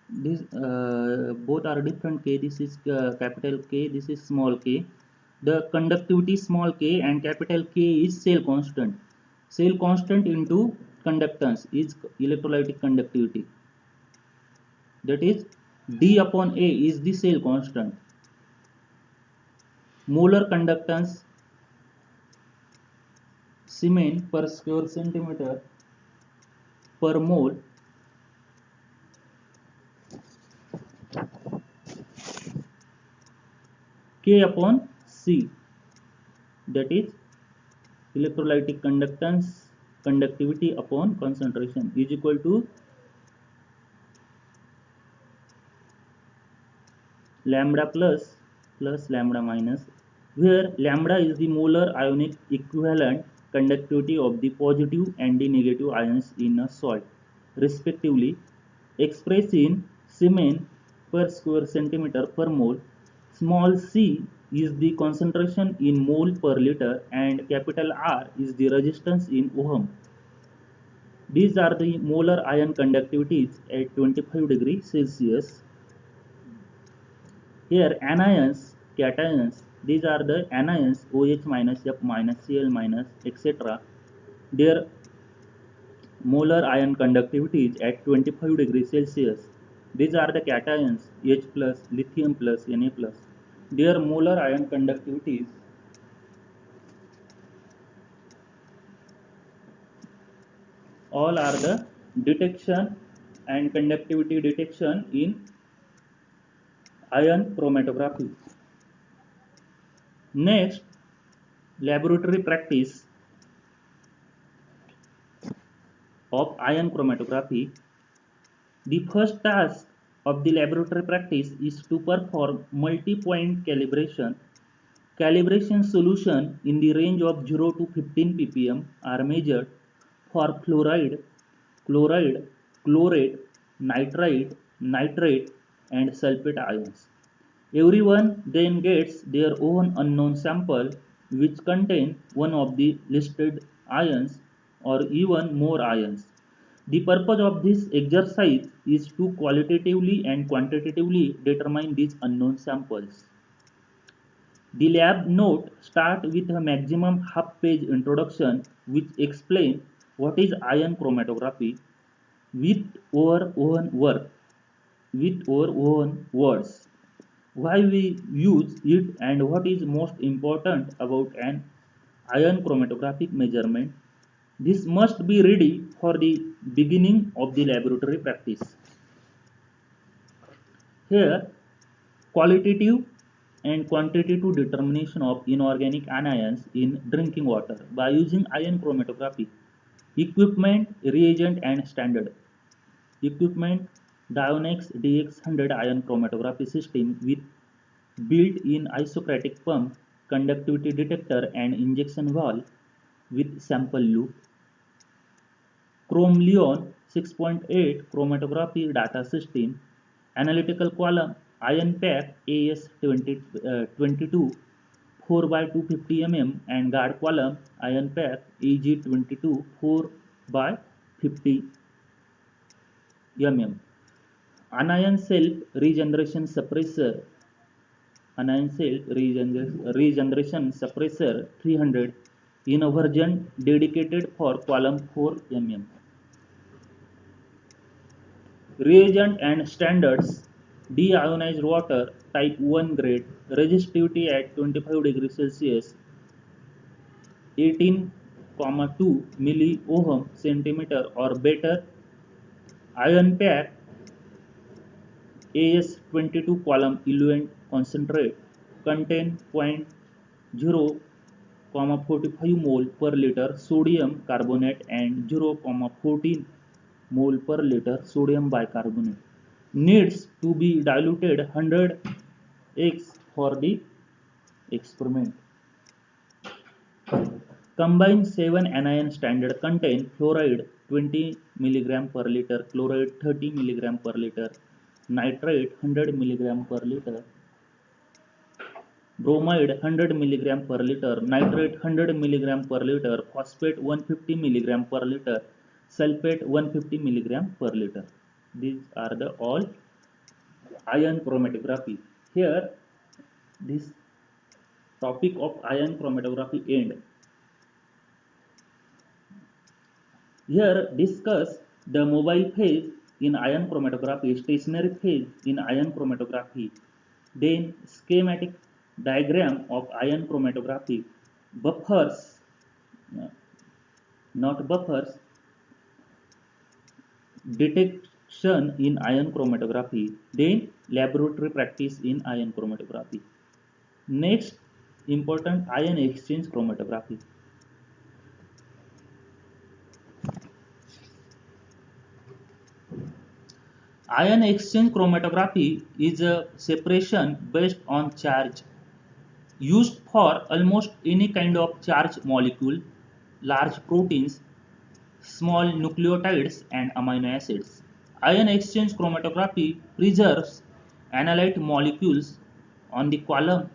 This both are different K. This is capital K. This is small k. The conductivity small k and capital K is cell constant. Cell constant into conductance is electrolytic conductivity. That is D upon A is the cell constant. Molar conductance cement per square centimeter per mole K upon C, that is electrolytic conductance conductivity upon concentration is equal to lambda plus lambda minus, where lambda is the molar ionic equivalent conductivity of the positive and the negative ions in a salt, respectively, expressed in Siemens per square centimeter per mole. Small c is the concentration in mole per liter and capital R is the resistance in ohm. These are the molar ion conductivities at 25 degrees Celsius. Here anions, cations, these are the anions OH minus, F minus, Cl minus, etc. Their molar ion conductivities at 25 degrees Celsius. These are the cations H plus, lithium plus, Na plus. Their molar ion conductivities all are the detection and conductivity detection in ion chromatography. Next, laboratory practice of ion chromatography. The first task of the laboratory practice is to perform multi-point calibration. Calibration solution in the range of 0 to 15 ppm are measured for fluoride, chloride, chlorate, nitrite, nitrate, and sulfate ions. Everyone then gets their own unknown sample which contain one of the listed ions or even more ions. The purpose of this exercise is to qualitatively and quantitatively determine these unknown samples. The lab note start with a maximum half-page introduction which explains what is ion chromatography with our own work, with our own words, why we use it and what is most important about an ion chromatographic measurement. This must be ready for the beginning of the laboratory practice. Here, qualitative and quantitative determination of inorganic anions in drinking water by using ion chromatography. Equipment, reagent and standard. Equipment Dionex DX100 ion chromatography system with built-in isocratic pump, conductivity detector and injection valve with sample loop. Chromeon 6.8 chromatography data system, analytical column ion pack AS22 4 by 250 mm and guard column ion pack AG22 4 by 50 mm. Anion self regeneration suppressor, anion self regeneration suppressor 300 in a version dedicated for column 4 mm. Reagent and standards: deionized water type 1 grade, resistivity at 25 degrees Celsius 18,2 milliohm centimeter or better. Ion pack AS22 column eluent concentrate contain 0.0,45 mole per liter sodium carbonate and 0,14 mole per liter sodium bicarbonate. Needs to be diluted 100x for the experiment. Combined 7 anion standard contain fluoride 20 mg per liter, chloride 30 mg per liter, nitrate 100 mg per liter, bromide 100 mg per liter, nitrate 100 mg per liter, phosphate 150 mg per liter, sulfate 150 mg per liter. These are the all ion chromatography. Here this topic of ion chromatography end. Here discuss the mobile phase in ion chromatography, stationary phase in ion chromatography, then schematic diagram of ion chromatography, buffers, uh, not buffers, detection in ion chromatography, then laboratory practice in ion chromatography. Next, important ion exchange chromatography. Ion exchange chromatography is a separation based on charge used for almost any kind of charged molecule, large proteins, small nucleotides, and amino acids. Ion exchange chromatography preserves analyte molecules on the column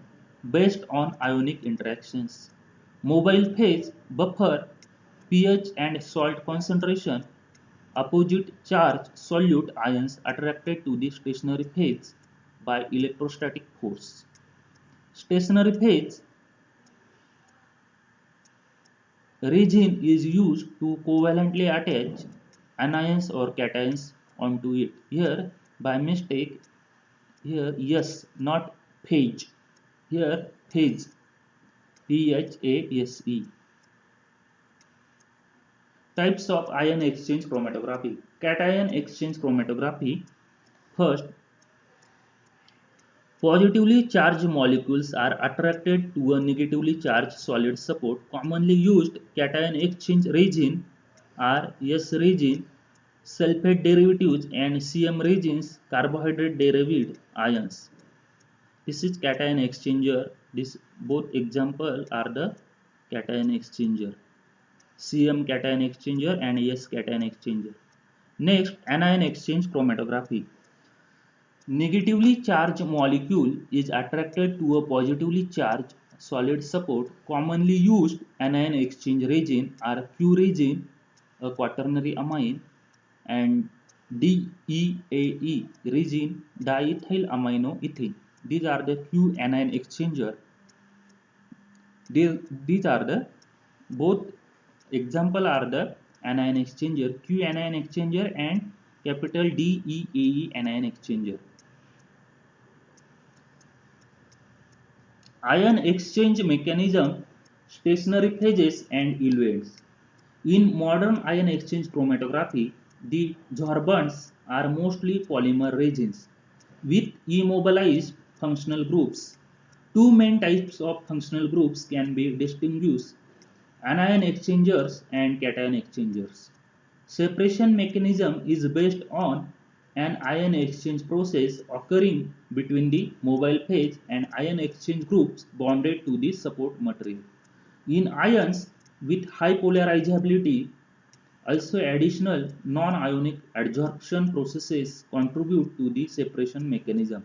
based on ionic interactions. Mobile phase, buffer, pH and salt concentration, opposite charge solute ions attracted to the stationary phase by electrostatic force. Stationary phase resin is used to covalently attach anions or cations onto it. Here, by mistake, here yes, not phase. Here phase, Phase. Types of ion exchange chromatography. Cation exchange chromatography. First, positively charged molecules are attracted to a negatively charged solid support. Commonly used cation exchange resin are S resin, sulfate derivatives, and CM resins, carbohydrate derived ions. This is cation exchanger. This both example are the cation exchanger. CM cation exchanger and S cation exchanger. Next, anion exchange chromatography. Negatively charged molecule is attracted to a positively charged solid support. Commonly used anion exchange resin are Q resin, a quaternary amine, and DEAE resin, diethyl amino ethane. These are the Q anion exchanger. These are the both example are the anion exchanger, Q anion exchanger and capital DEAE anion exchanger. Ion exchange mechanism, stationary phases and eluents. In modern ion exchange chromatography, the sorbents are mostly polymer resins with immobilized functional groups. Two main types of functional groups can be distinguished: anion exchangers and cation exchangers. Separation mechanism is based on an ion exchange process occurring between the mobile phase and ion exchange groups bonded to the support material. In ions with high polarizability, also additional non-ionic adsorption processes contribute to the separation mechanism.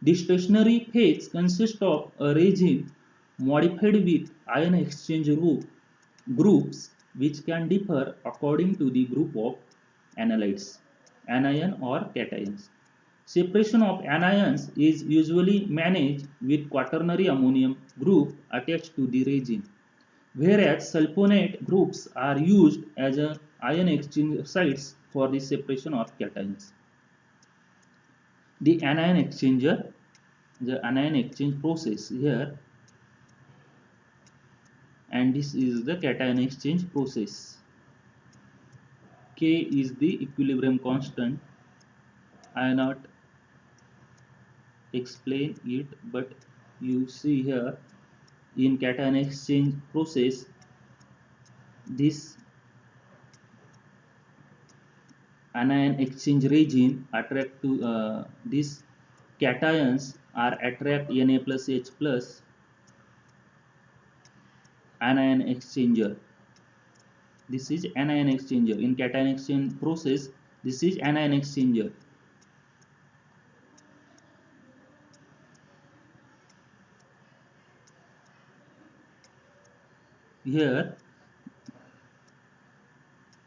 The stationary phase consists of a resin modified with ion exchange groups which can differ according to the group of analytes, anion or cations. Separation of anions is usually managed with quaternary ammonium group attached to the resin, whereas sulfonate groups are used as a ion exchange sites for the separation of cations. The anion exchanger, the anion exchange process here, and this is the cation exchange process. K is the equilibrium constant. I not explain it, but you see here in cation exchange process, this anion exchange resin attract to these cations are attract Na plus H plus anion exchanger. This is anion exchanger. In cation exchange process, this is anion exchanger. Here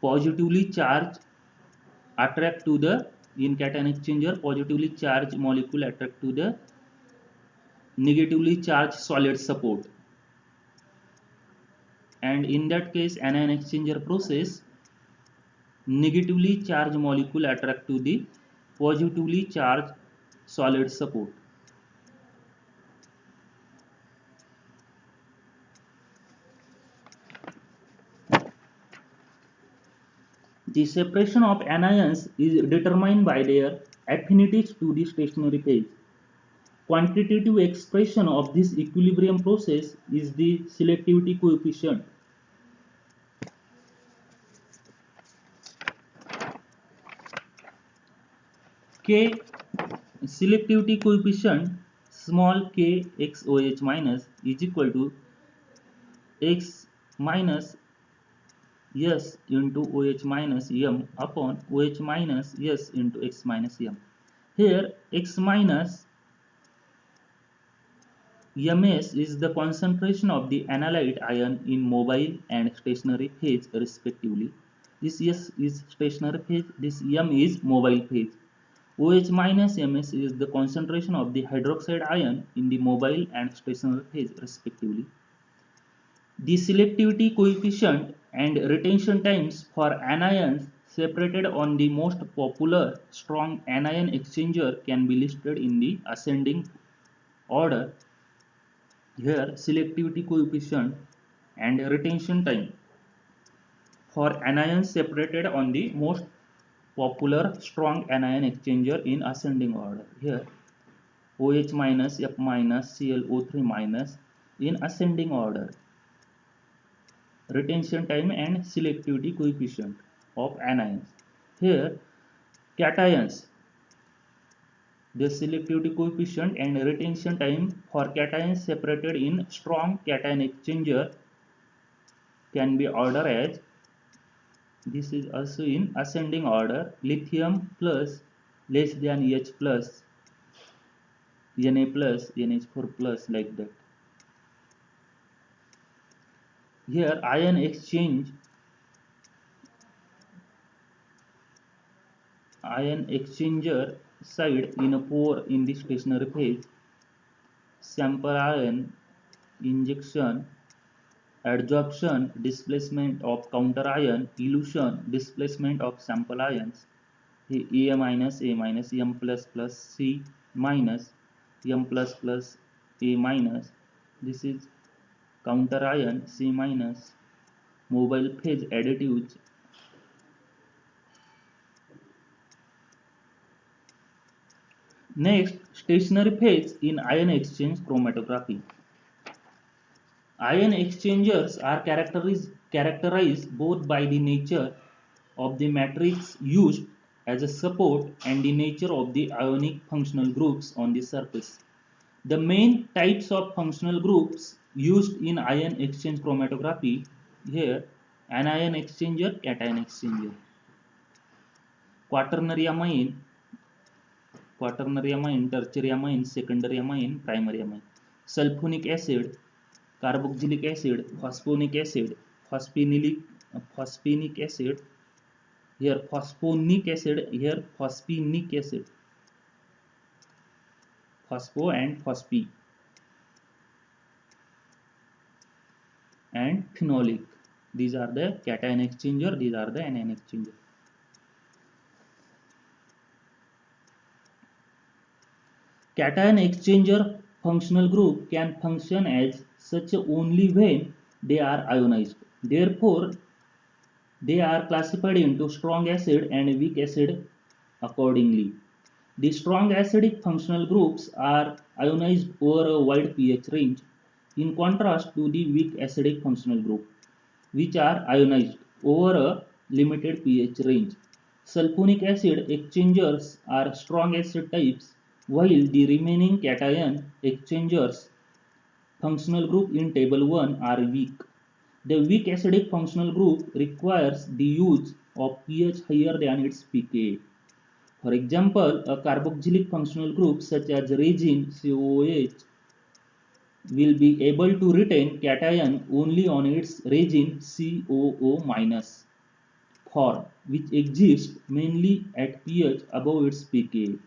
positively charged attract to the, in cation exchanger, positively charged molecule attract to the negatively charged solid support, and in that case anion exchanger process, negatively charged molecule attract to the positively charged solid support. The separation of anions is determined by their affinities to the stationary phase. Quantitative expression of this equilibrium process is the selectivity coefficient. K selectivity coefficient small k XOH minus is equal to x minus S into OH minus M upon OH minus S into X minus M. Here X minus Ms is the concentration of the analyte ion in mobile and stationary phase respectively. This S is stationary phase, this M is mobile phase. OH minus Ms is the concentration of the hydroxide ion in the mobile and stationary phase respectively. The selectivity coefficient and retention times for anions separated on the most popular strong anion exchanger can be listed in the ascending order. Here selectivity coefficient and retention time for anions separated on the most popular strong anion exchanger in ascending order. Here OH minus, F minus, ClO3 minus in ascending order. Retention time and selectivity coefficient of anions. Here cations, the selectivity coefficient and retention time for cations separated in strong cation exchanger can be ordered as, this is also in ascending order, lithium plus less than H plus, Na plus, NH4 plus, like that. Here ion exchanger side in a pore in the stationary phase, sample ion injection, adsorption, displacement of counter ion, elution, displacement of sample ions, A minus, M plus plus, C minus, M plus plus, A minus. This is counter ion, C minus, mobile phase additives. Next, stationary phase in ion exchange chromatography. Ion exchangers are characterized both by the nature of the matrix used as a support and the nature of the ionic functional groups on the surface. The main types of functional groups used in ion exchange chromatography here: anion exchanger, cation exchanger, quaternary amine, tertiary amine, secondary amine, primary amine, sulfonic acid, carboxylic acid, phosphonic acid, phosphenic acid, here phosphonic acid, here phosphenic acid, phospho and phosphine, and phenolic. These are the cation exchanger, these are the anion exchanger. Cation exchanger functional group can function as such only when they are ionized. Therefore, they are classified into strong acid and weak acid accordingly. The strong acidic functional groups are ionized over a wide pH range, in contrast to the weak acidic functional group, which are ionized over a limited pH range. Sulfonic acid exchangers are strong acid types, while the remaining cation exchangers functional group in table 1 are weak. The weak acidic functional group requires the use of pH higher than its pKa. For example, a carboxylic functional group such as resin COOH will be able to retain cation only on its resin COO- form, which exists mainly at pH above its pKa.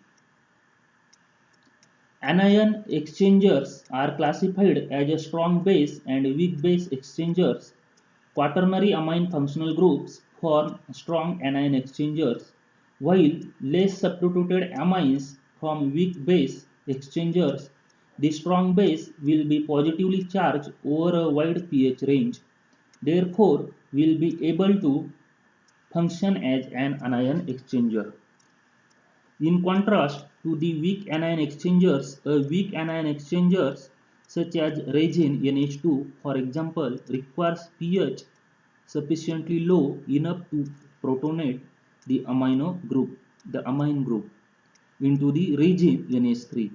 Anion exchangers are classified as a strong base and weak base exchangers. Quaternary amine functional groups form strong anion exchangers, while less substituted amines from weak base exchangers. The strong base will be positively charged over a wide pH range, therefore will be able to function as an anion exchanger. In contrast to the weak anion exchangers, weak anion exchangers such as resin NH2, for example, requires pH sufficiently low enough to protonate the amine group into the resin NH3.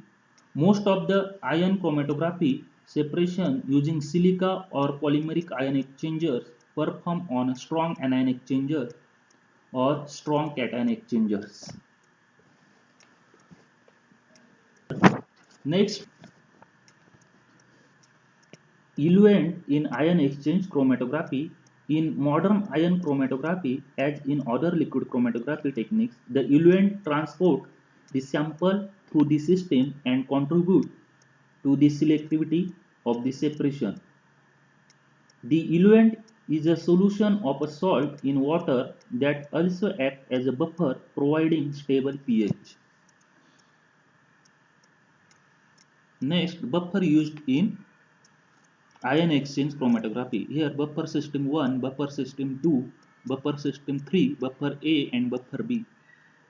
Most of the ion chromatography separation using silica or polymeric ion exchangers perform on strong anion exchanger or strong cation exchangers. Next, eluent in ion exchange chromatography. In modern ion chromatography, as in other liquid chromatography techniques, the eluent transport the sample through the system and contribute to the selectivity of the separation. The eluent is a solution of a salt in water that also acts as a buffer providing stable pH. Next, buffer used in ion exchange chromatography. Here buffer system 1, buffer system 2, buffer system 3, buffer A and buffer B.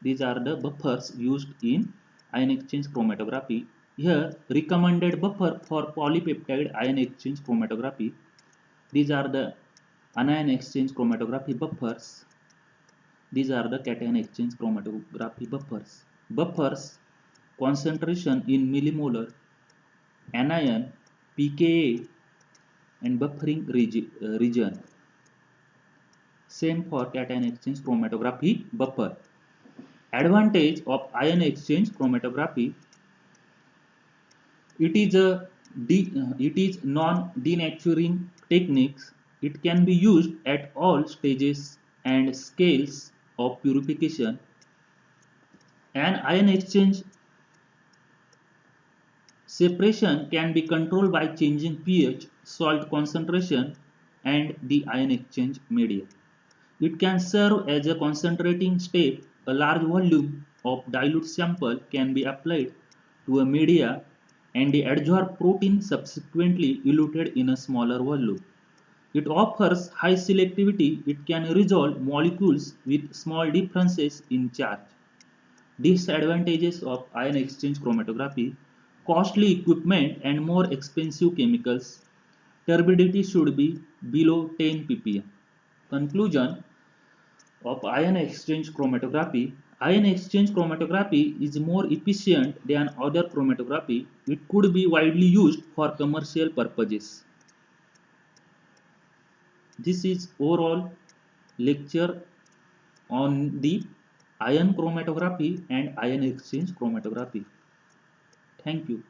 These are the buffers used in ion exchange chromatography. Here recommended buffer for polypeptide ion exchange chromatography. These are the anion exchange chromatography buffers. These are the cation exchange chromatography buffers. Buffers concentration in millimolar, anion, pKa and buffering region. Same for cation exchange chromatography buffer. Advantage of ion exchange chromatography: it is non-denaturing techniques. It can be used at all stages and scales of purification. An ion exchange separation can be controlled by changing pH, salt concentration, and the ion exchange media. It can serve as a concentrating step. A large volume of dilute sample can be applied to a media and the adsorbed protein subsequently eluted in a smaller volume. It offers high selectivity. It can resolve molecules with small differences in charge. Disadvantages of ion exchange chromatography: costly equipment and more expensive chemicals. Turbidity should be below 10 ppm. Conclusion of ion exchange chromatography: ion exchange chromatography is more efficient than other chromatography. It could be widely used for commercial purposes. This is overall lecture on the ion chromatography and ion exchange chromatography. Thank you.